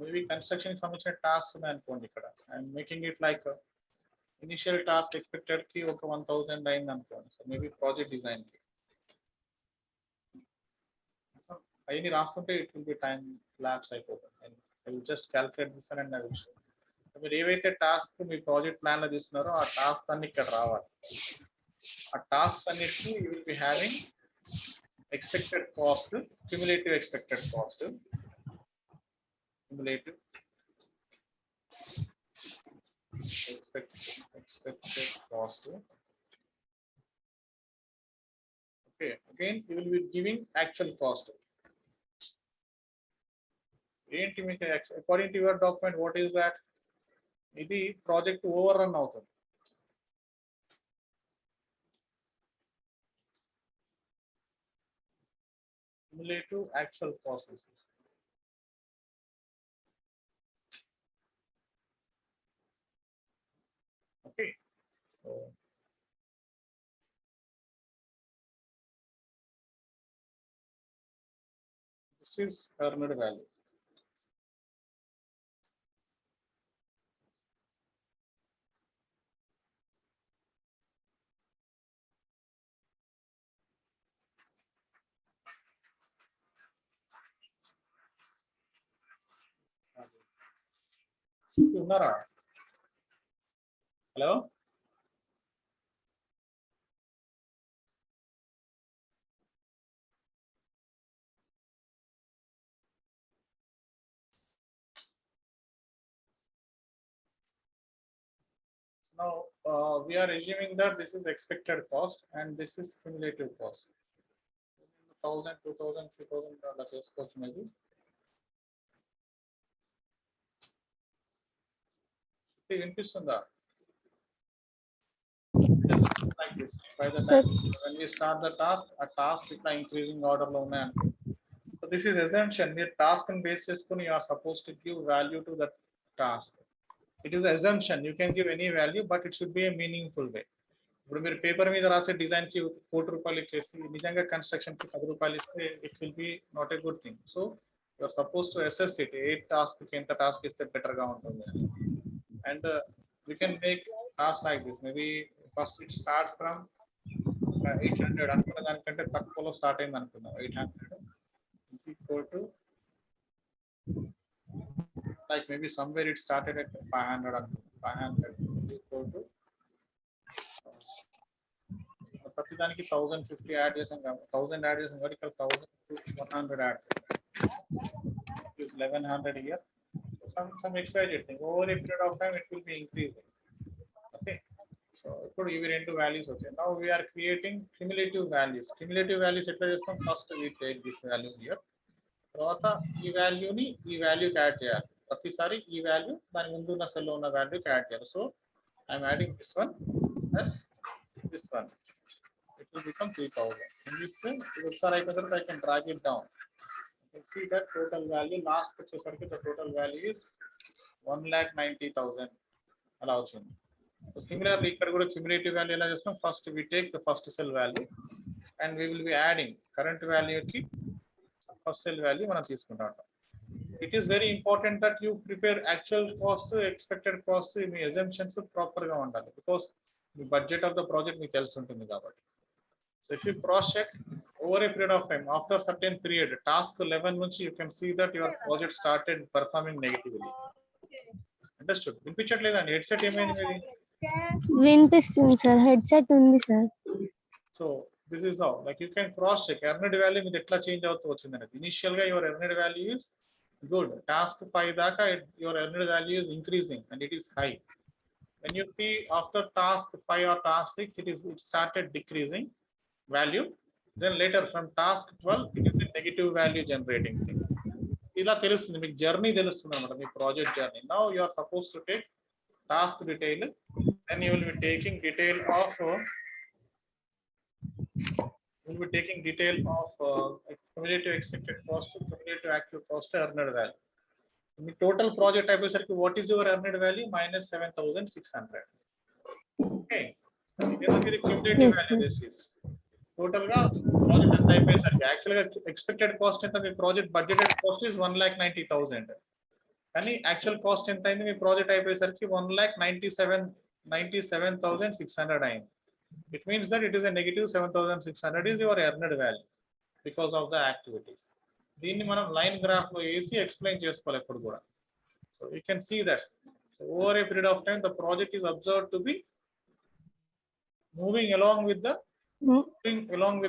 maybe construction సంబంధించిన task ఉన్నాయి అనుకోండి ఇక్కడ and making it like initial task expected కి ఒక 1000 అయింది అనుకోండి. సో మేబీ ప్రాజెక్ట్ డిజైన్ కి అవన్నీ రాస్తుంటే it will be time lapse అయిపోతుంది. I will just calculate this and I will show. మీరు ఏవైతే టాస్క్ మీ ప్రాజెక్ట్ ప్లాన్ లో తీసుకున్నారో ఆ టాస్క్ అన్ని ఇక్కడ రావాలి. ఆ టాస్క్ అన్నిటికీ you will be having expected cost, cumulative expected cost, cumulative expected cost. Okay, again you will be giving actual cost. According to your document, what is that? This project overrun out. Cumulative actual cost basis. Okay, so this is earned value. ఉన్నారా? Hello, now we are assuming that this is expected cost and this is cumulative cost. 1000, 2000, 3000 అలా చేసుకోవచ్చు maybe. వినిపిస్తుందా? Like this. By the time when we start the task, a task ఇట్లా increasing order లో ఉన్నాయి అనుకో. So this is assumption. మీరు task ని base చేసుకొని you are supposed to give value to that task. It is assumption. You can give any value, but it should be a meaningful way. ఇప్పుడు మీరు paper మీద రాసే design కి 1 కోటి రూపాయలు ఇచ్చేసి నిజంగా కన్స్ట్రక్షన్ కి 10 రూపాయలు ఇస్తే it will be not a good thing. So you are suppose to assess it, a task కి ఎంత టాస్క్ ఇస్తే బెటర్ గా ఉంటుంది అని. And we can make task like this. Maybe first it starts from 800 అనుకున్న దానికంటే తక్కువలో స్టార్ట్ అయింది అనుకుందాం. 800 is equal to like maybe somewhere it started at 500 అనుకుందాం. 500 is equal to ప్రతి దానికి 1050 యాడ్ చేసాం కాబట్టి 1000 యాడ్ చేసాం కాబట్టి ఇక్కడ 1100 add is 1100 here. Some excited thing over a period of time it will be increasing. Okay, so ఇప్పుడు ఇవి రెండు వాల్యూస్ వచ్చాయి. Now we are creating cumulative values. Cumulative values ఎట్లా చేస్తాం? First we take this value here, తర్వాత ఈ వాల్యూని ఈ వాల్యూకి యాడ్ చేయాలి. ప్రతిసారి ఈ వాల్యూ దాని ముందు ఉన్న సెల్లో ఉన్న వాల్యూకి యాడ్ చేయాలి. So I'm adding this one plus this one, it will become 3000. In this way ఇది ఒకసారి అయిపోయిన తర్వాత I can drag it down. You can see that total value last వచ్చేసరికి the total value is 1,90,000 అలా వచ్చింది. So similarly ఇక్కడ కూడా cumulative value ఎలా చేస్తాం? First we take the first cell value and we will be adding current value కి first cell value మనం తీసుకుంటాం. It is very important that you prepare actual cost, expected cost, me assumptions proper గా ఉండాలి because the budget of the project మీకు తెలిసి ఉంటుంది కాబట్టి. So if you cross check over a period of time, after a certain period, task 11 నుంచి you can see that your project started performing negatively. Understood? వినిపించట్లేదండి? Headset ఏమైంది మీది? వినిపిస్తుంది sir, headset ఉంది sir. So this is how, like you can cross check earned value మీద ఎట్లా change అవుతూ వచ్చింది. Initial గా your earned value is good. Task 5 దాకా your earned value is increasing and it is high. When you see after task 5 or task 6, it started decreasing value. Then later from task 12, it is a negative value generating thing. ఇలా తెలుస్తుంది మీకు, journey తెలుస్తుంది అన్నమాట, మీ project journey. Now you are supposed to take task detail, then you will be taking detail of cumulative expected cost, cumulative actual cost, earned value. Me total project అయిపోయేసరికి what is your earned value? -7,600. Okay, ఇది cumulative value basis. Total గా project ఎంత అయిపోయేసరికి actual గా expected cost ఎంత? మీ project budgeted cost is 1,90,000, కానీ actual cost ఎంత అయింది మీ ప్రాజెక్ట్ అయిపోయేసరికి 1,97,600 అయింది. It means that it is a negative 7,600 is your earned value because of the activities. దీన్ని మనం లైన్ గ్రాఫ్ లో వేసి ఎక్స్ప్లెయిన్ చేసుకోవాలి ఎప్పుడు కూడా. So you can see that over a period of time the project is observed to be moving along with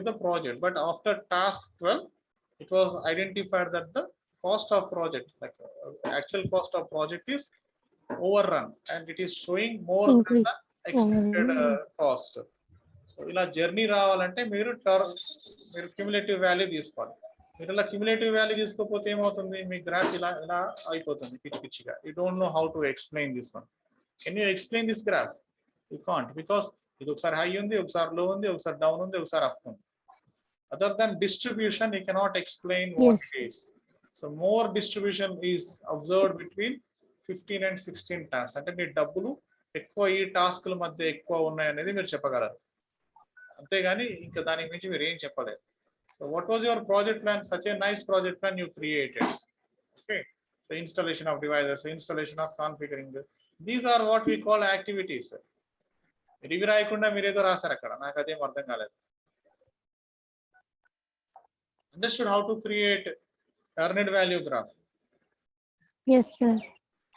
the project, but after task 12 it was identified that the cost of project, like actual cost of project, is overrun and it is showing more than the expected cost. So ఇలా journey రావాలంటే మీరు cumulative value తీసుకోవాలి. మీరు ఇలా cumulative value తీసుకోకపోతే ఏమవుతుంది, మీ graph ఇలా అయిపోతుంది పిచ్చి పిచ్చిగా. You don't know how to explain this one. Can you explain this graph? You can't, because ఇది ఒకసారి హై ఉంది, ఒకసారి లో ఉంది, ఒకసారి డౌన్ ఉంది, ఒకసారి అప్ ఉంది. Other than distribution you cannot explain what it is. So more distribution is observed between 15 and 16 task. అంటే మీ డబ్బులు ఎక్కువ ఈ టాస్క్ల మధ్య ఎక్కువ ఉన్నాయి అనేది మీరు చెప్పగలరు, అంతేగాని ఇంకా దానికి మించి మీరు ఏం చెప్పలేదు. So what was your project plan? Such a nice project plan you created. Okay, so installation of devices, installation of configuring, these are what we call activities. మీరు ఇవి రాయకుండా మీరు ఏదో రాశారు అక్కడ, నాకు అదేం అర్థం కాలేదు. Understood how to create earned value graph? Yes sir.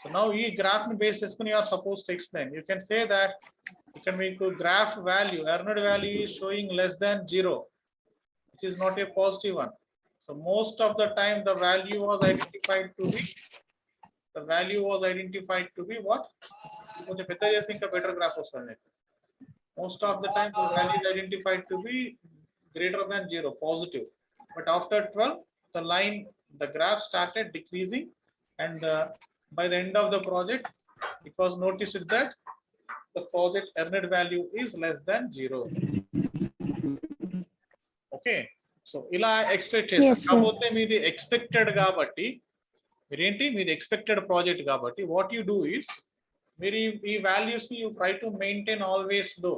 So now ఈ గ్రాఫ్ ని బేస్ చేసుకుని you are supposed to explain. You can say that ఇక్కడ మీకు graph value earned value is showing less than 0, which is not a positive one. So most of the time the value was identified to be what? కొంచెం పెద్ద చేస్తే ఇంకా better graph వస్తుంది. Most of the time the value is identified to be greater than 0, positive. But after 12 the graph started decreasing, and by the end of the project it was noticed that the project earned value is less than 0. Okay, so ఇలా expect చేస్తాం. కాకపోతే మీది expected కాబట్టి మీరేంటి, మీది expected project కాబట్టి what you do is, మీరు ఈ వాల్యూస్ ని you try to maintain always low.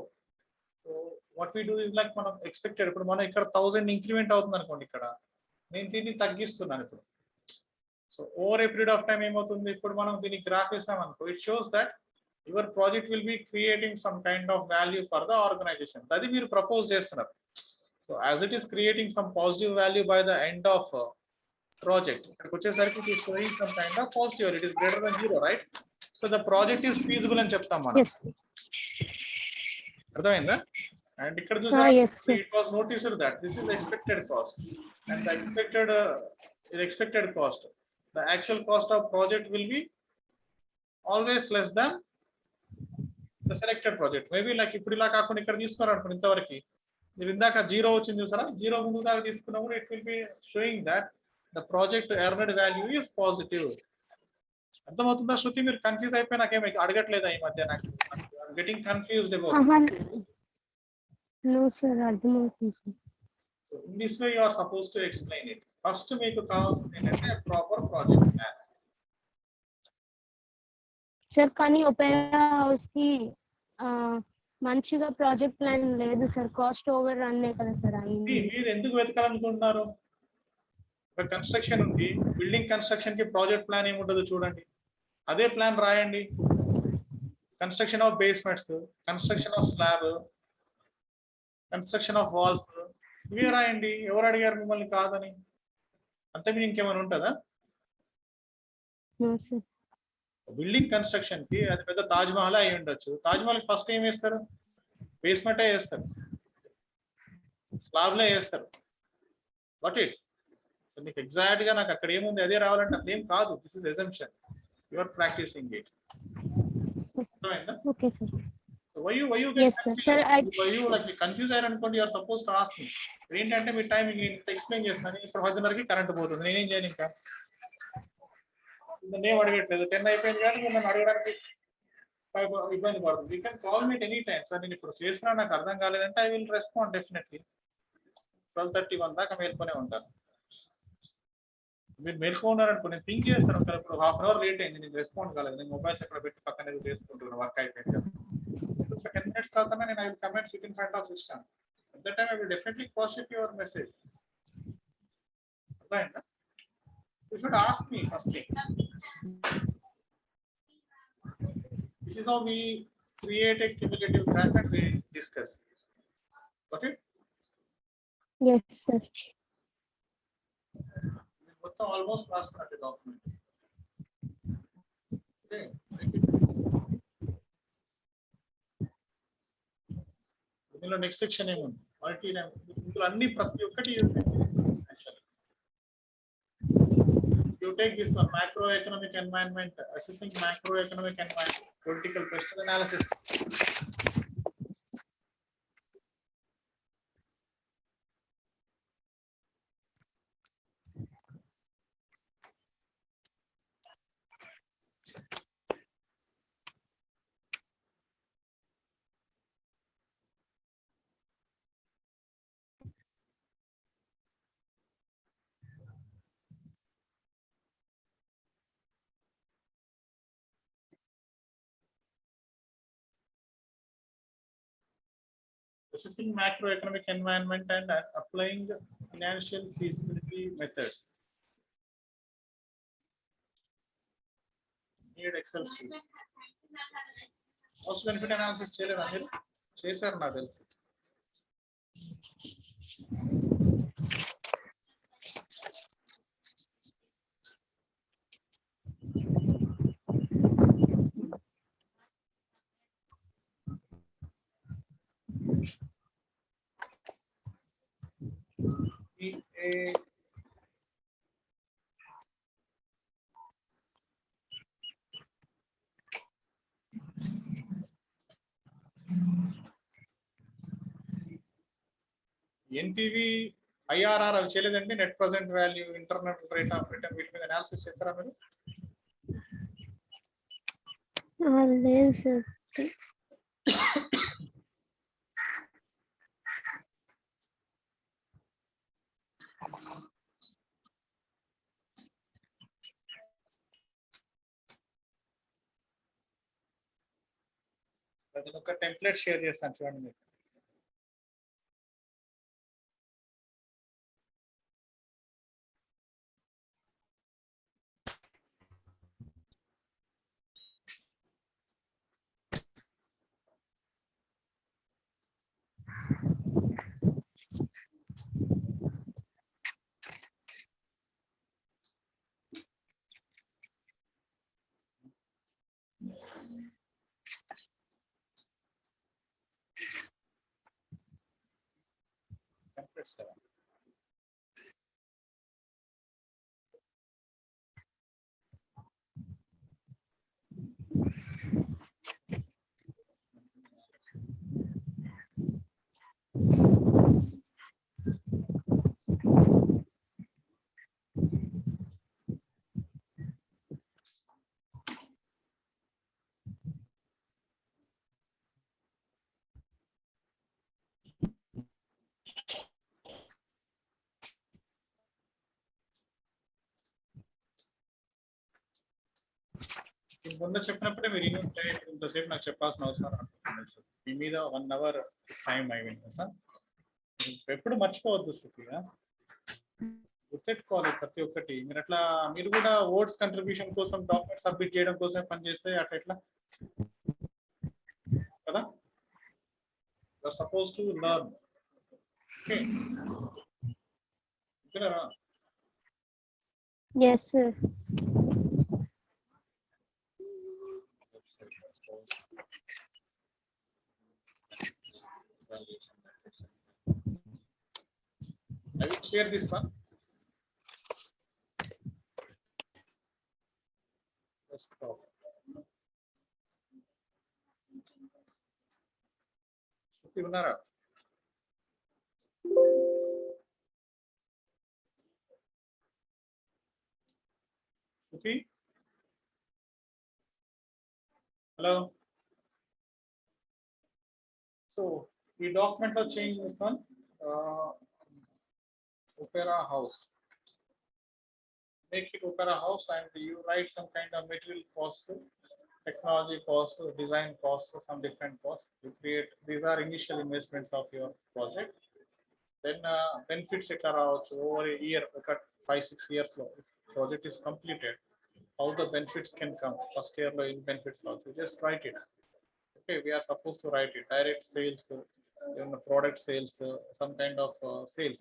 So what we do is like మనం ఎక్స్పెక్టెడ్, ఇప్పుడు మనం ఇక్కడ 1000 ఇంక్రిమెంట్ అవుతుంది అనుకోండి, ఇక్కడ నేను దీన్ని తగ్గిస్తున్నాను ఇప్పుడు. So over a period of time ఏమవుతుంది, ఇప్పుడు మనం దీన్ని గ్రాఫ్ వేసాం అనుకో, it shows that your project will be creating some kind of value for the organisation. అది మీరు ప్రపోజ్ చేస్తున్నారు. So as it is creating some positive value by the end of project, it is showing some kind of positive, it is greater than 0, right? So the project is feasible and cheptam mana. Yes. Ardhamayinda? And ikkada chusara, it was noticed that this is expected cost, and the expected cost, the actual cost of project will be always less than the selected project. Maybe like ippudu ila kaakunda ikkada తీసుకున్నారు అనుకోండి, ఇంతవరకు మీరు ఇందాక 0 వచ్చింది చూసారా, 0 ముందు దాకా తీసుకున్నప్పుడు it will B showing that the project earned value is positive. అర్థమవుతుందా శృతి? మీరు కన్ఫ్యూజ్ అయిపోయి నాకేం అడగట్లేదా ఈ మధ్య? నాకు getting confused about. No sir, అర్థమవుతుంది sir. So in this way you are suppose to explain it. First మీకు కావాల్సింది ఏంటంటే ప్రాపర్ ప్రాజెక్ట్ ప్లాన్. సార్ కానీ ఒపేరా హౌస్ కి మంచిగా ప్రాజెక్ట్ ప్లాన్ లేదు సార్, కాస్ట్ ఓవర్ రన్నే కదా సార్ అయింది. మీరు ఎందుకు వెతకాలనుకుంటున్నారు? ఒక కన్స్ట్రక్షన్ ఉంది, బిల్డింగ్ కన్స్ట్రక్షన్ కి ప్రాజెక్ట్ ప్లాన్ ఏముంటుందో చూడండి, అదే ప్లాన్ రాయండి. Construction of basements, construction of slab, construction of walls, ఇవే రాయండి. ఎవరు అడిగారు మిమ్మల్ని కాదని? అంతే, మీరు ఇంకేమైనా ఉంటుందా? బిల్డింగ్ కన్స్ట్రక్షన్ కి అది పెద్ద తాజ్ మహల్ అయి ఉండొచ్చు. తాజ్ మహల్ ఫస్ట్ ఏం వేస్తారు? బేస్మెంటే వేస్తారు, స్లాబ్లే వేస్తారు. What it? సో మీకు ఎగ్జాక్ట్ గా నాకు అక్కడ ఏముంది అదే రావాలంటే అక్కడ ఏం కాదు. This is assumption, you are practising it. Okay sir. Why you like confuse అయ్యారు అనుకోండి, you are suppose to ask me. ఏంటంటే మీ టైం ఎక్స్ప్లెయిన్ చేస్తాను, ఇప్పుడు 10:30కి కరెంట్ పోతుంది, నేనేం చేయను? ఇంకా నేను అడగట్లేదు, 10 అయిపోయింది కానీ నన్ను అడగడానికి ఇబ్బంది పడుతుంది. You can call me any time. Sir నేను ఇప్పుడు చేసినా నాకు అర్థం కాలేదంటే ఐ విల్ రెస్పాండ్ డెఫినెట్లీ. 12:31 దాకా మేల్కొనే ఉంటాను. మీరు మేల్కొన్నారనుకో నేను థింక్ చేస్తాను, ఇప్పుడు 1/2 అవర్ లేట్ అయింది, నేను రెస్పాండ్ కాలేదు, నేను మొబైల్స్ ఎక్కడ పెట్టి పక్కన ఏదో చేసుకుంటున్నాను, వర్క్ అయిపోయింది కదా. 10 minutes తర్వాత నేను I will come and sit in front of system. At that time I will definitely cross check your message. అర్థమైందా? You should ask me first thing. This is how we create a cumulative graph and we discuss. Got it? Yes, sir. మొత్తం almost రాస్తున్నట్టు document. Okay, ఇందులో next section ఏముంది? Multi ఇందులో అన్ని ప్రతి ఒక్కటి actually you take this one, macroeconomic environment, assessing macroeconomic environment, political question analysis. Assessing macroeconomic environment and applying financial feasibility methods. Need Excel sheet. Cost benefit analysis చేయలేదా మీరు? చేశారు నాకు తెలుసు. ఎన్పివి ఐఆర్ఆర్ అవి చేయలేదండి. Net present value, internal rate of return, వీటి మీద analysis చేస్తారా మీరు? లేదు సార్. అది ఒక టెంప్లెట్ షేర్ చేస్తాను చూడండి మీకు. టెంప్లెట్స్ కదా. మొన్న చెప్పినప్పుడే మీరు ఇంతసేపు నాకు చెప్పాల్సిన అవసరం అనుకుంటున్నాను. మీ మీద 1 hour టైం అయింది సార్. ఎప్పుడు మర్చిపోవద్దు శృతిగా, గుర్తెట్టుకోవాలి ప్రతి ఒక్కటి. మీరు అట్లా మీరు కూడా ఓట్స్ కంట్రిబ్యూషన్ కోసం డాక్యుమెంట్ సబ్మిట్ చేయడం కోసం పనిచేస్తే అట్లా ఎట్లా కదా? You are suppose to learn. Okay, Yes, sir. I will share this one. Let's stop. Shruti Unara. Shruti? Hello. So the document will change this one. Opera House. Make it Opera House and you write some kind of material costs, technology costs, design costs, some different costs. You create, these are initial investments of your project. Then benefits over a year, 5-6 years, if project is completed. how the benefits can come. First year in benefits also, just write it. Okay, we are supposed to write it. Direct sales, product sales, some kind of sales.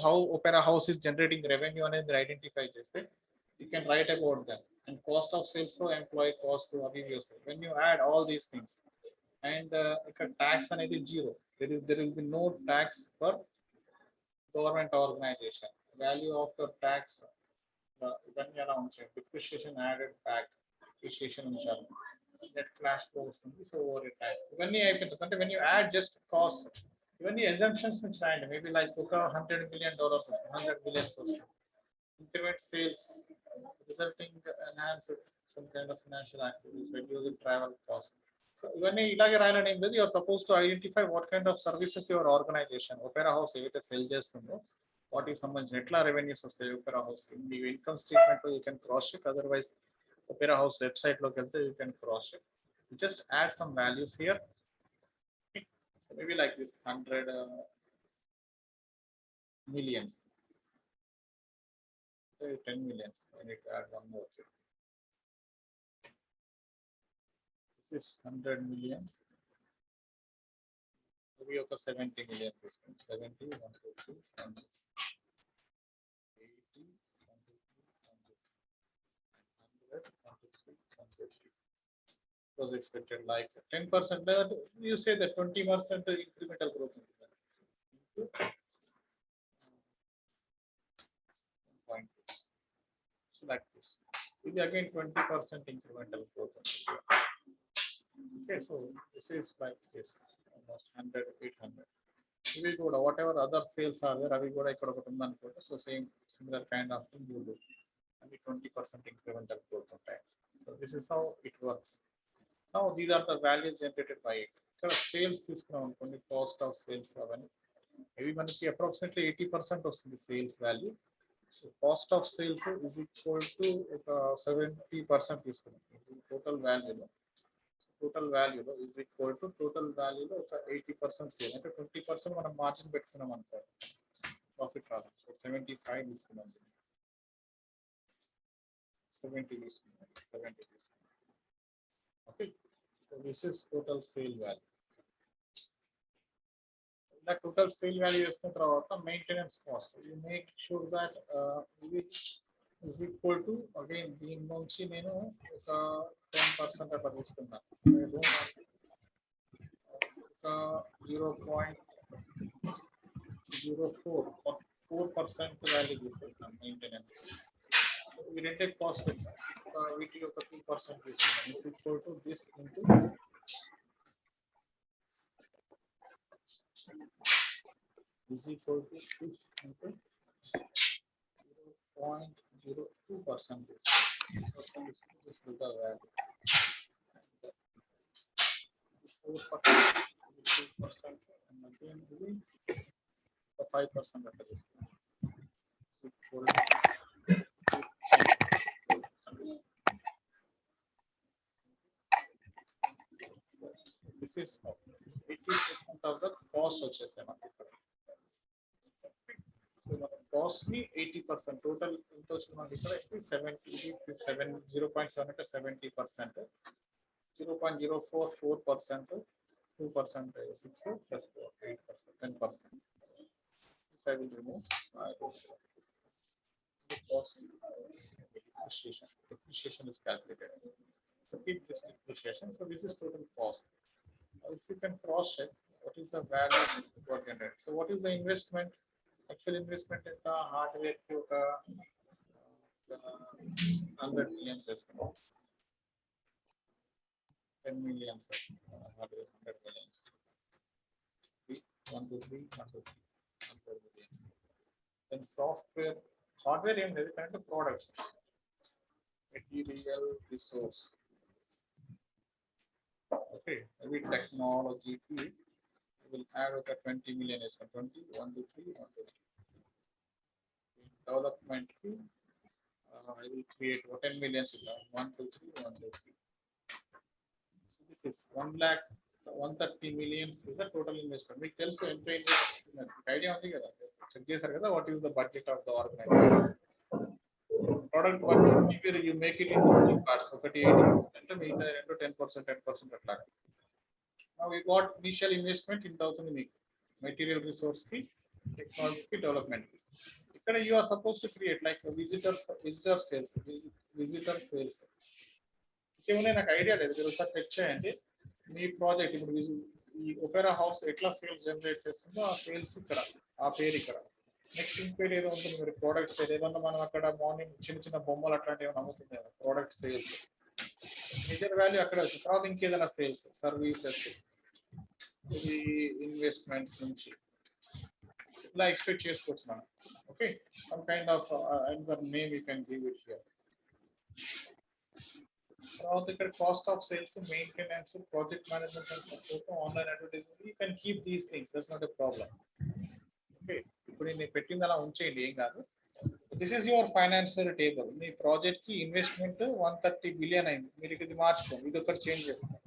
How Opera House is generating revenue and identify just it. You can write about them. And cost of sales, so employee cost, so when you add all these things, and if a tax and it is zero, there will be no tax for government organization. Value of the tax, ఇవన్నీ ఎలా ఉంటాయి, depreciation added back, depreciation ఉంచాలి, net cash flow వస్తుంది, so over time ఇవన్నీ అయిపోతుంది. అంటే when you add just cost, ఇవన్నీ assumptions నుంచి రాయండి. మేబీ లైక్ ఒక $100 million వస్తుంది, 100 million వస్తుంది. Increment sales resulting enhanced some kind of financial activities, reducing travel costs. So ఇవన్నీ ఇలాగే రాయాలని ఏం లేదు. You are supposed to identify what kind of services your organization, Opera House ఏవైతే సెల్ చేస్తుందో వాటికి సంబంధించిన ఎట్లా రెవెన్యూస్ వస్తాయి Opera House కి. మీ income statement you can cross check, otherwise Opera House website లోకి వెళ్తే you can cross check. Just add some values here. So maybe like this 100 millions, 10 millions. I need to add one more. This is 100 millions. Maybe over 70 million. 70, 150, 80, 100, 150. Was expected like 10%. You say that 20% incremental growth. So like this. It is again 20% incremental growth. Okay, so this is like this, almost 100, 800. We go to whatever other sales are there, we go to so same similar kind of thing you do. And 20% incremental growth of tax. So this is how it works. Now these are the values generated by it. So sales is only cost of sales. Maybe approximately 80% of the sales value. So cost of sales is equal to 70% is total value. Total value is equal to total value of 80% sale. And 20% on a margin bet profit. So 75 is 70 is 70 is. Okay, so this is total sale value. The total sale value is the maintenance cost. You make sure that it is equal to, again, the nunchi nenu 10% at this 0.04% value is maintenance. We rented cost with VT of the 2% is equal to this into is equal to this into 0.02%. This is the value. 4% and again the 5% of this. This is 80% of the cost వచ్చేసాను. So cost me 80%. Total into 0.7 to 70%. 0.044%, 2% 6 plus 4, 8%, 10%. If I will remove, the cost depreciation is calculated. So keep this depreciation. So this is total cost. If you can cross check, what is the value got generated? So what is the investment? Actual investment in the hardware to 100 million. 10 million, 100 million. 1 to 3, 100 million. Then software, hardware and kind of products, material, resource. Okay, every technology we will add with a 20 million is 20, 1 to 3, 1 to 3. Development fee, I will create 10 million, 1 to 3, 1 to 3. This is 130 million is the total investment. We tell so idea on the check what is the budget of the organization. product one, maybe you make it into 3 parts. So 80%, మిగతా 10%, 10% అట్లా. Now we got initial investment in 1000 material resource ki, technology ki, development ki. ఇక్కడ you are supposed to create like a visitor sales, visitor sales. ఏమన్నా నాకు idea లేదు, మీరు ఒకసారి check చేయండి మీ project. ఇప్పుడు ఈ ఒపెరా హౌస్ ఎట్లా సేల్స్ జనరేట్ చేస్తుందో ఆ సేల్స్ ఇక్కడ, ఆ పేరు ఇక్కడ. నెక్స్ట్ ఇంకేట్ ఏదో ఉంటుంది మీరు ప్రోడక్ట్ సేల్, ఏదన్నా మనం అక్కడ మార్నింగ్ చిన్న చిన్న బొమ్మలు అట్లాంటివి ఏమైనా అమ్ముతుంది కదా, ప్రోడక్ట్ సేల్స్ మేజర్ వాల్యూ అక్కడ వచ్చింది. తర్వాత ఇంకేదైనా సేల్స్, సర్వీసెస్, ఇది ఇన్వెస్ట్మెంట్స్ నుంచి ఇలా ఎక్స్పెక్ట్ చేసుకోవచ్చు మనం. Okay, some kind of another name you can give it here. తర్వాత ఇక్కడ cost of sales, maintenance, project management and support, online advertising, you can keep these things, that's not a problem. Okay, ఇప్పుడు నేను పెట్టింది అలా ఉంచేయండి, ఏం కాదు. This is your financial table. Me project కి investment 130 billion అయింది, మీరు ఇది మార్చుకోండి, ఇది ఒకటి చేంజ్ చేసుకోండి.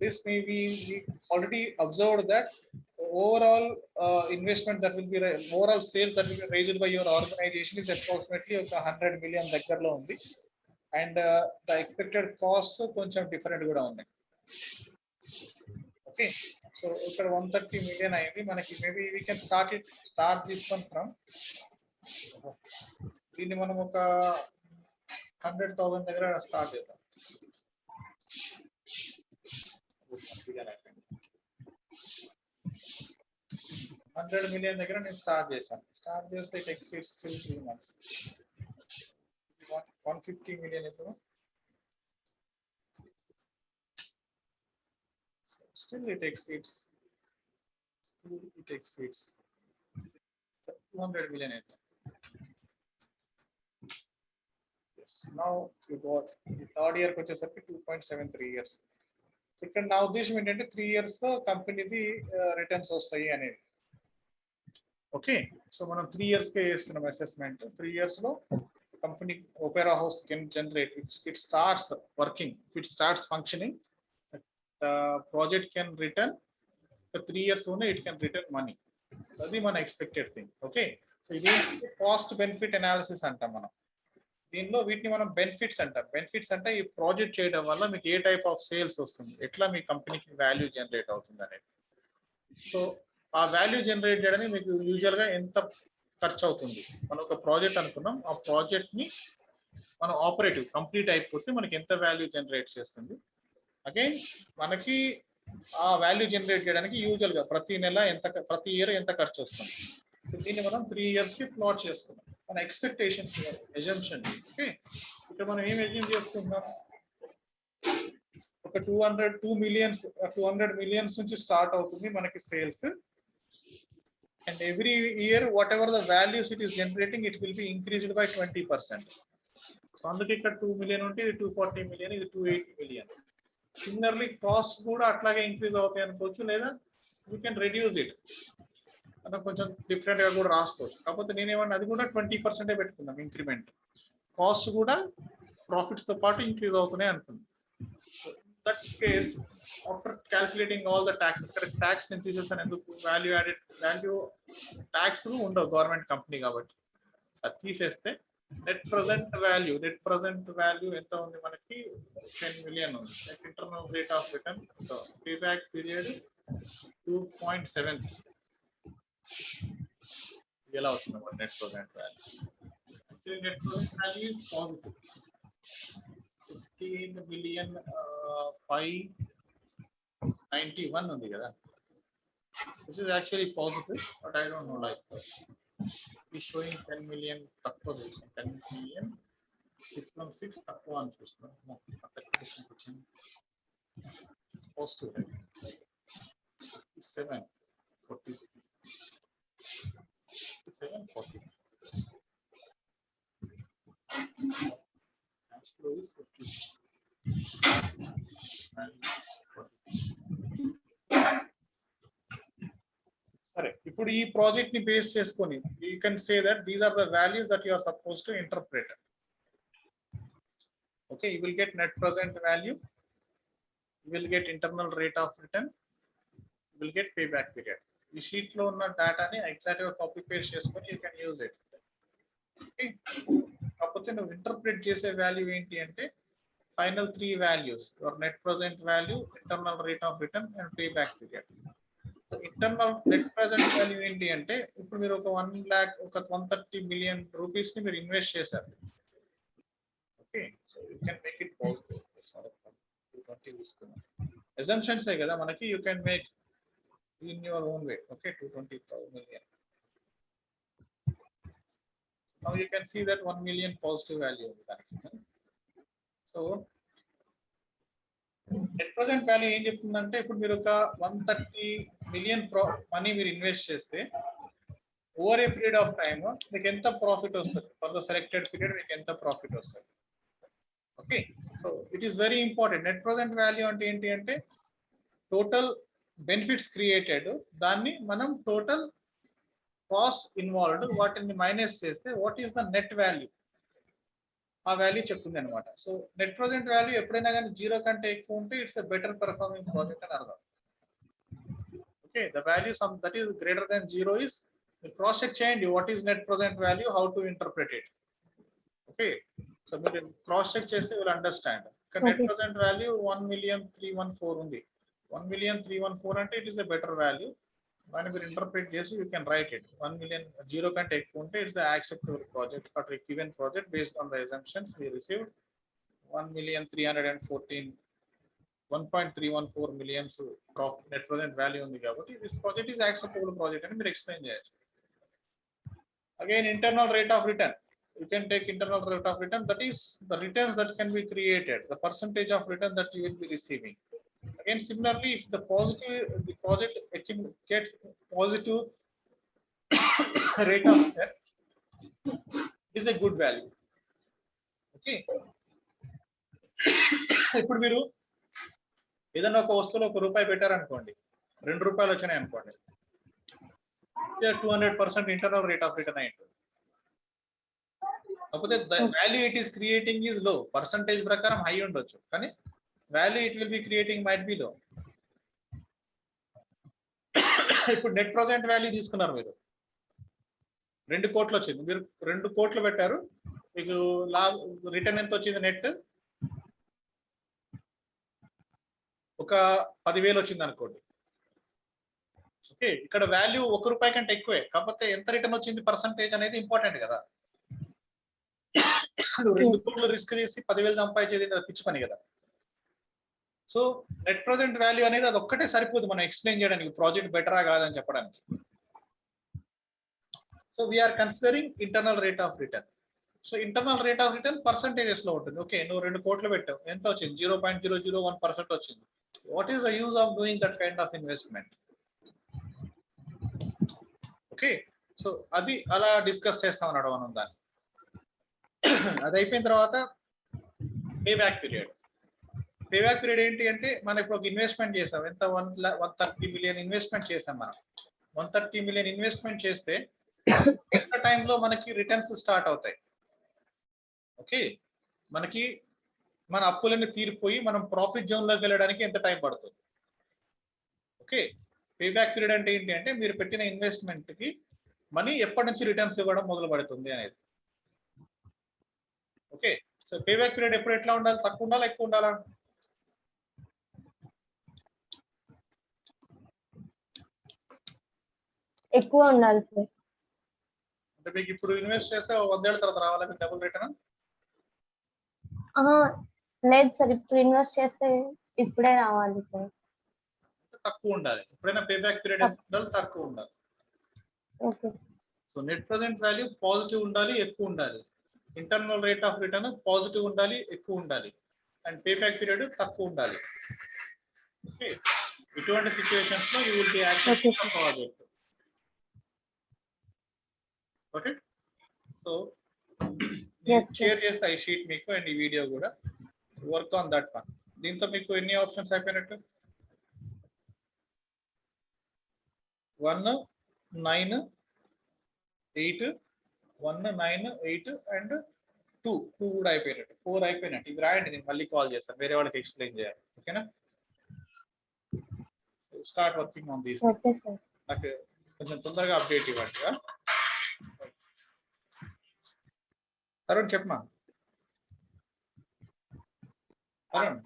This may be, we already observed that overall investment that will be, overall sales that will be raised by your organization is approximately 100 million దగ్గరలో ఉంది. And the expected costs కొంచెం డిఫరెంట్ కూడా ఉన్నాయి. ఓకే, సో ఇక్కడ 130 million అయింది మనకి. Maybe we can start this one from, దీన్ని మనం ఒక 100,000 దగ్గర స్టార్ట్ చేద్దాం. 100 million దగ్గర నేను స్టార్ట్ చేశాను. స్టార్ట్ చేస్తే it exceeds still 3 months. 150 million ఇప్పుడు still it exceeds 200 million. Yes, now you got the third year వచ్చేసరికి 2.73 years. ఇక్కడ నా ఉద్దేశం ఏంటంటే 3 years లో కంపెనీది రిటర్న్స్ వస్తాయి అనేది. ఓకే, సో మనం 3 years కే చేస్తున్నాం అసెస్మెంట్. 3 years లో company opera house can generate, if it starts working, if it starts functioning, the project can return for 3 years only, it can return money. అది మన expected thing. Okay, so ఇది cost benefit analysis అంటాం మనం. దీనిలో వీటిని మనం benefits అంటాం. Benefits అంటే ఈ ప్రాజెక్ట్ చేయడం వల్ల మీకు ఏ టైప్ ఆఫ్ సేల్స్ వస్తుంది, ఎట్లా మీ కంపెనీకి వాల్యూ జనరేట్ అవుతుంది అనేది. సో ఆ వాల్యూ జనరేట్ చేయడానికి మీకు యూజువల్గా ఎంత ఖర్చు అవుతుంది. మనం ఒక ప్రాజెక్ట్ అనుకున్నాం, ఆ ప్రాజెక్ట్ ని మనం ఆపరేటివ్ కంప్లీట్ అయిపోతే మనకి ఎంత వాల్యూ జనరేట్ చేస్తుంది. అగైన్ మనకి ఆ వాల్యూ జనరేట్ చేయడానికి యూజువల్ గా ప్రతి నెల ఎంత, ప్రతి ఇయర్ ఎంత ఖర్చు వస్తుంది. సో దీన్ని మనం 3 years కి ప్లాట్ చేసుకున్నాం. మన ఎక్స్పెక్టేషన్స్, అజంప్షన్స్. ఓకే, ఇక్కడ మనం ఏం అజ్యూమ్ చేసుకుంటున్నాం, ఒక 200 millions నుంచి స్టార్ట్ అవుతుంది మనకి sales. And every year what ever the values it is generating, it will be increased by 20%. So అందుకే ఇక్కడ 2 million ఉంటే ఇది 240 million, ఇది 280 million. సిమిలర్లీ కాస్ట్ కూడా అట్లాగే ఇంక్రీజ్ అవుతాయి అనుకోవచ్చు, లేదా యూ కెన్ రెడ్యూస్ ఇట్, మనం కొంచెం డిఫరెంట్ గా కూడా రాసుకోవచ్చు. కాకపోతే నేనేమన్నా అది కూడా 20% పెట్టుకున్నాం ఇంక్రిమెంట్. కాస్ట్ కూడా ప్రాఫిట్స్ తో పాటు ఇంక్రీజ్ అవుతున్నాయి అనుకున్నాం. That case after calculating all the taxes, ఇక్కడ ట్యాక్స్ నేను తీసేసాను ఎందుకు, వాల్యూ ట్యాక్స్ ఉండవు గవర్నమెంట్ కంపెనీ కాబట్టి. అది తీసేస్తే నెట్ ప్రజెంట్ వాల్యూ ఎంత ఉంది మనకి, 10 million ఉంది. Internal rate of return, payback period 2.7. ఎలా అవుతుంది net present value? Actually net present value is positive. 15,591 ఉంది కదా, which is actually positive, but I don't know, like is showing 10 million తక్కువ చూస్తాం, 10 million 616 తక్కువ అని చూస్తున్నాం. Positive 740 is 50. సరే, ఇప్పుడు ఈ ప్రాజెక్ట్ ని బేస్ చేసుకొని you can say that these are the values that you are suppose to interpret. Okay, you will get net present value, you will get internal rate of return, you will get pay back period. ఈ sheet లో ఉన్న డేటాని exact గా copy paste చేసుకొని you can use it. Okay, కాకపోతే నువ్వు interpret చేసే value ఏంటి అంటే final 3 values your net present value, internal rate of return and pay back period. Internal net present value ఏంటి అంటే ఇప్పుడు మీరు ఒక 1 lakh ఒక 130 million రూపీస్ ని మీరు ఇన్వెస్ట్ చేశారు. Okay, so you can make it positive. 220 తీసుకున్నాం assumptions కదా మనకి, you can make in your own way. Okay, 220 million. Now you can see that 1 million positive value ఉంది దానికి. సో నెట్ ప్రెజెంట్ వాల్యూ ఏం చెప్తుందంటే ఇప్పుడు మీరు ఒక 130 million మనీ మీరు ఇన్వెస్ట్ చేస్తే over a period of time మీకు ఎంత ప్రాఫిట్ వస్తుంది, ఫర్ ద సెలెక్టెడ్ పీరియడ్ మీకు ఎంత ప్రాఫిట్ వస్తుంది. Okay, so it is very important. Net present value అంటే ఏంటి అంటే టోటల్ బెనిఫిట్స్ క్రియేటెడ్, దాన్ని మనం టోటల్ కాస్ట్ ఇన్వాల్వ్డ్ వాటిని మైనస్ చేస్తే what is the net value, ఆ వాల్యూ చెప్తుంది అనమాట. సో నెట్ ప్రెజెంట్ వాల్యూ ఎప్పుడైనా కానీ 0 కంటే ఎక్కువ ఉంటే it's a better performing project అని అర్థం. Okay, the value sum that is greater than 0 is cross check చేయండి what is net present value, how to interpret it. Okay, so మీరు cross check చేస్తే will understand. Net present value 1,314,000 ఉంది. 1,314,000 అంటే it is a better value. దాన్ని మీరు interpret చేసి you can write it 1 million 0 కంటే ఎక్కువ ఉంటే it's acceptable project for given project based on the assumptions we received. 1,314 million net present value ఉంది కాబట్టి this project is acceptable project అని మీరు ఎక్స్ప్లెయిన్ చేయొచ్చు. Again internal rate of return, you can take internal rate of return, that is the returns that can be created, the percentage of return that you will be receiving. Again similarly, if the project gets positive rate of return, is a good value. Okay, ఇప్పుడు మీరు ఏదైనా ఒక వస్తువులో ₹1 పెట్టారనుకోండి, ₹2 వచ్చినాయి అనుకోండి, 200% internal rate of return అయ్యింది. కాకపోతే the value it is creating is low, percentage ప్రకారం హై ఉండొచ్చు కానీ value it will be creating might be లో. ఇప్పుడు నెట్ ప్రెజెంట్ వాల్యూ తీసుకున్నారు, మీరు 2 కోట్లు వచ్చింది, మీరు 2 కోట్లు పెట్టారు, మీకు రిటర్న్ ఎంత వచ్చింది, నెట్ ఒక 10,000 వచ్చింది అనుకోండి. ఓకే, ఇక్కడ వాల్యూ ₹1 కంటే ఎక్కువే, కాకపోతే ఎంత రిటర్న్ వచ్చింది పర్సంటేజ్ అనేది ఇంపార్టెంట్ కదా. 2 కోట్లు రిస్క్ చేసి 10,000 సంపాదించేది పిచ్చి పని కదా. సో నెట్ ప్రెజెంట్ వాల్యూ అనేది అది ఒక్కటే సరిపోదు మనం ఎక్స్ప్లెయిన్ చేయడానికి, ప్రాజెక్ట్ బెటరా కాదని చెప్పడానికి. So we are considering internal rate of return. So internal rate of return percentages లో ఉంటుంది. ఓకే, నువ్వు 2 కోట్లు పెట్టావు, ఎంత వచ్చింది, 0.001% వచ్చింది. What is the use of doing that kind of investment? Okay, so అది అలా డిస్కస్ చేస్తాం అన్నాడు మనం దాన్ని. అది అయిపోయిన తర్వాత pay back period. Pay back period ఏంటి అంటే మనం ఇప్పుడు ఒక ఇన్వెస్ట్మెంట్ చేసాం, ఎంత 130 million ఇన్వెస్ట్మెంట్ చేసాం. మనం 130 million ఇన్వెస్ట్మెంట్ చేస్తే ఎంత టైంలో మనకి రిటర్న్స్ స్టార్ట్ అవుతాయి. ఓకే, మనకి మన అప్పులన్నీ తీరిపోయి మనం ప్రాఫిట్ జోన్ లోకి వెళ్ళడానికి ఎంత టైం పడుతుంది. ఓకే, పే బ్యాక్ పీరియడ్ అంటే ఏంటి అంటే మీరు పెట్టిన ఇన్వెస్ట్మెంట్ కి మనీ ఎప్పటి నుంచి రిటర్న్స్ ఇవ్వడం మొదలు పడుతుంది అనేది. Okay, so pay back period ఎప్పుడు ఎట్లా ఉండాలి, తక్కువ ఉండాలా ఎక్కువ ఉండాలా? ఎక్కువ ఉండాలి సార్. అంటే మీకు ఇప్పుడు ఇన్వెస్ట్ చేస్తే 100 ఏళ్ళ తర్వాత రావాలా మీకు డబుల్ రిటర్న్? లేదు సార్, ఇప్పుడు ఇన్వెస్ట్ చేస్తే ఇప్పుడే రావాలి సార్. తక్కువ ఉండాలి. ఎప్పుడైనా పే బ్యాక్ పీరియడ్ ఎంత ఉండాలి, తక్కువ ఉండాలి. Okay, so net present value positive ఉండాలి, ఎక్కువ ఉండాలి. Internal rate of return positive ఉండాలి, ఎక్కువ ఉండాలి. అండ్ పే బ్యాక్ పీరియడ్ తక్కువ ఉండాలి. ఓకే, ఇటువంటి సిచ్యువేషన్స్ లో you will be accepting the project. Okay, so share చేస్తా ఈ షీట్ మీకు అండ్ ఈ వీడియో కూడా. Work on that one. దీంతో మీకు ఎన్ని ఆప్షన్స్ అయిపోయినట్టు? 1, 9, 8, 1, 9, 8 అండ్ 2 కూడా అయిపోయినట్టు. 4 అయిపోయినట్టు. ఇవి రాయండి, నేను మళ్ళీ కాల్ చేస్తాను, వేరే వాళ్ళకి ఎక్స్ప్లెయిన్ చేయాలి. ఓకేనా? Start working on these. నాకు కొంచెం తొందరగా అప్డేట్ ఇవ్వండి. తరుణ్ చెప్పమా తరుణ్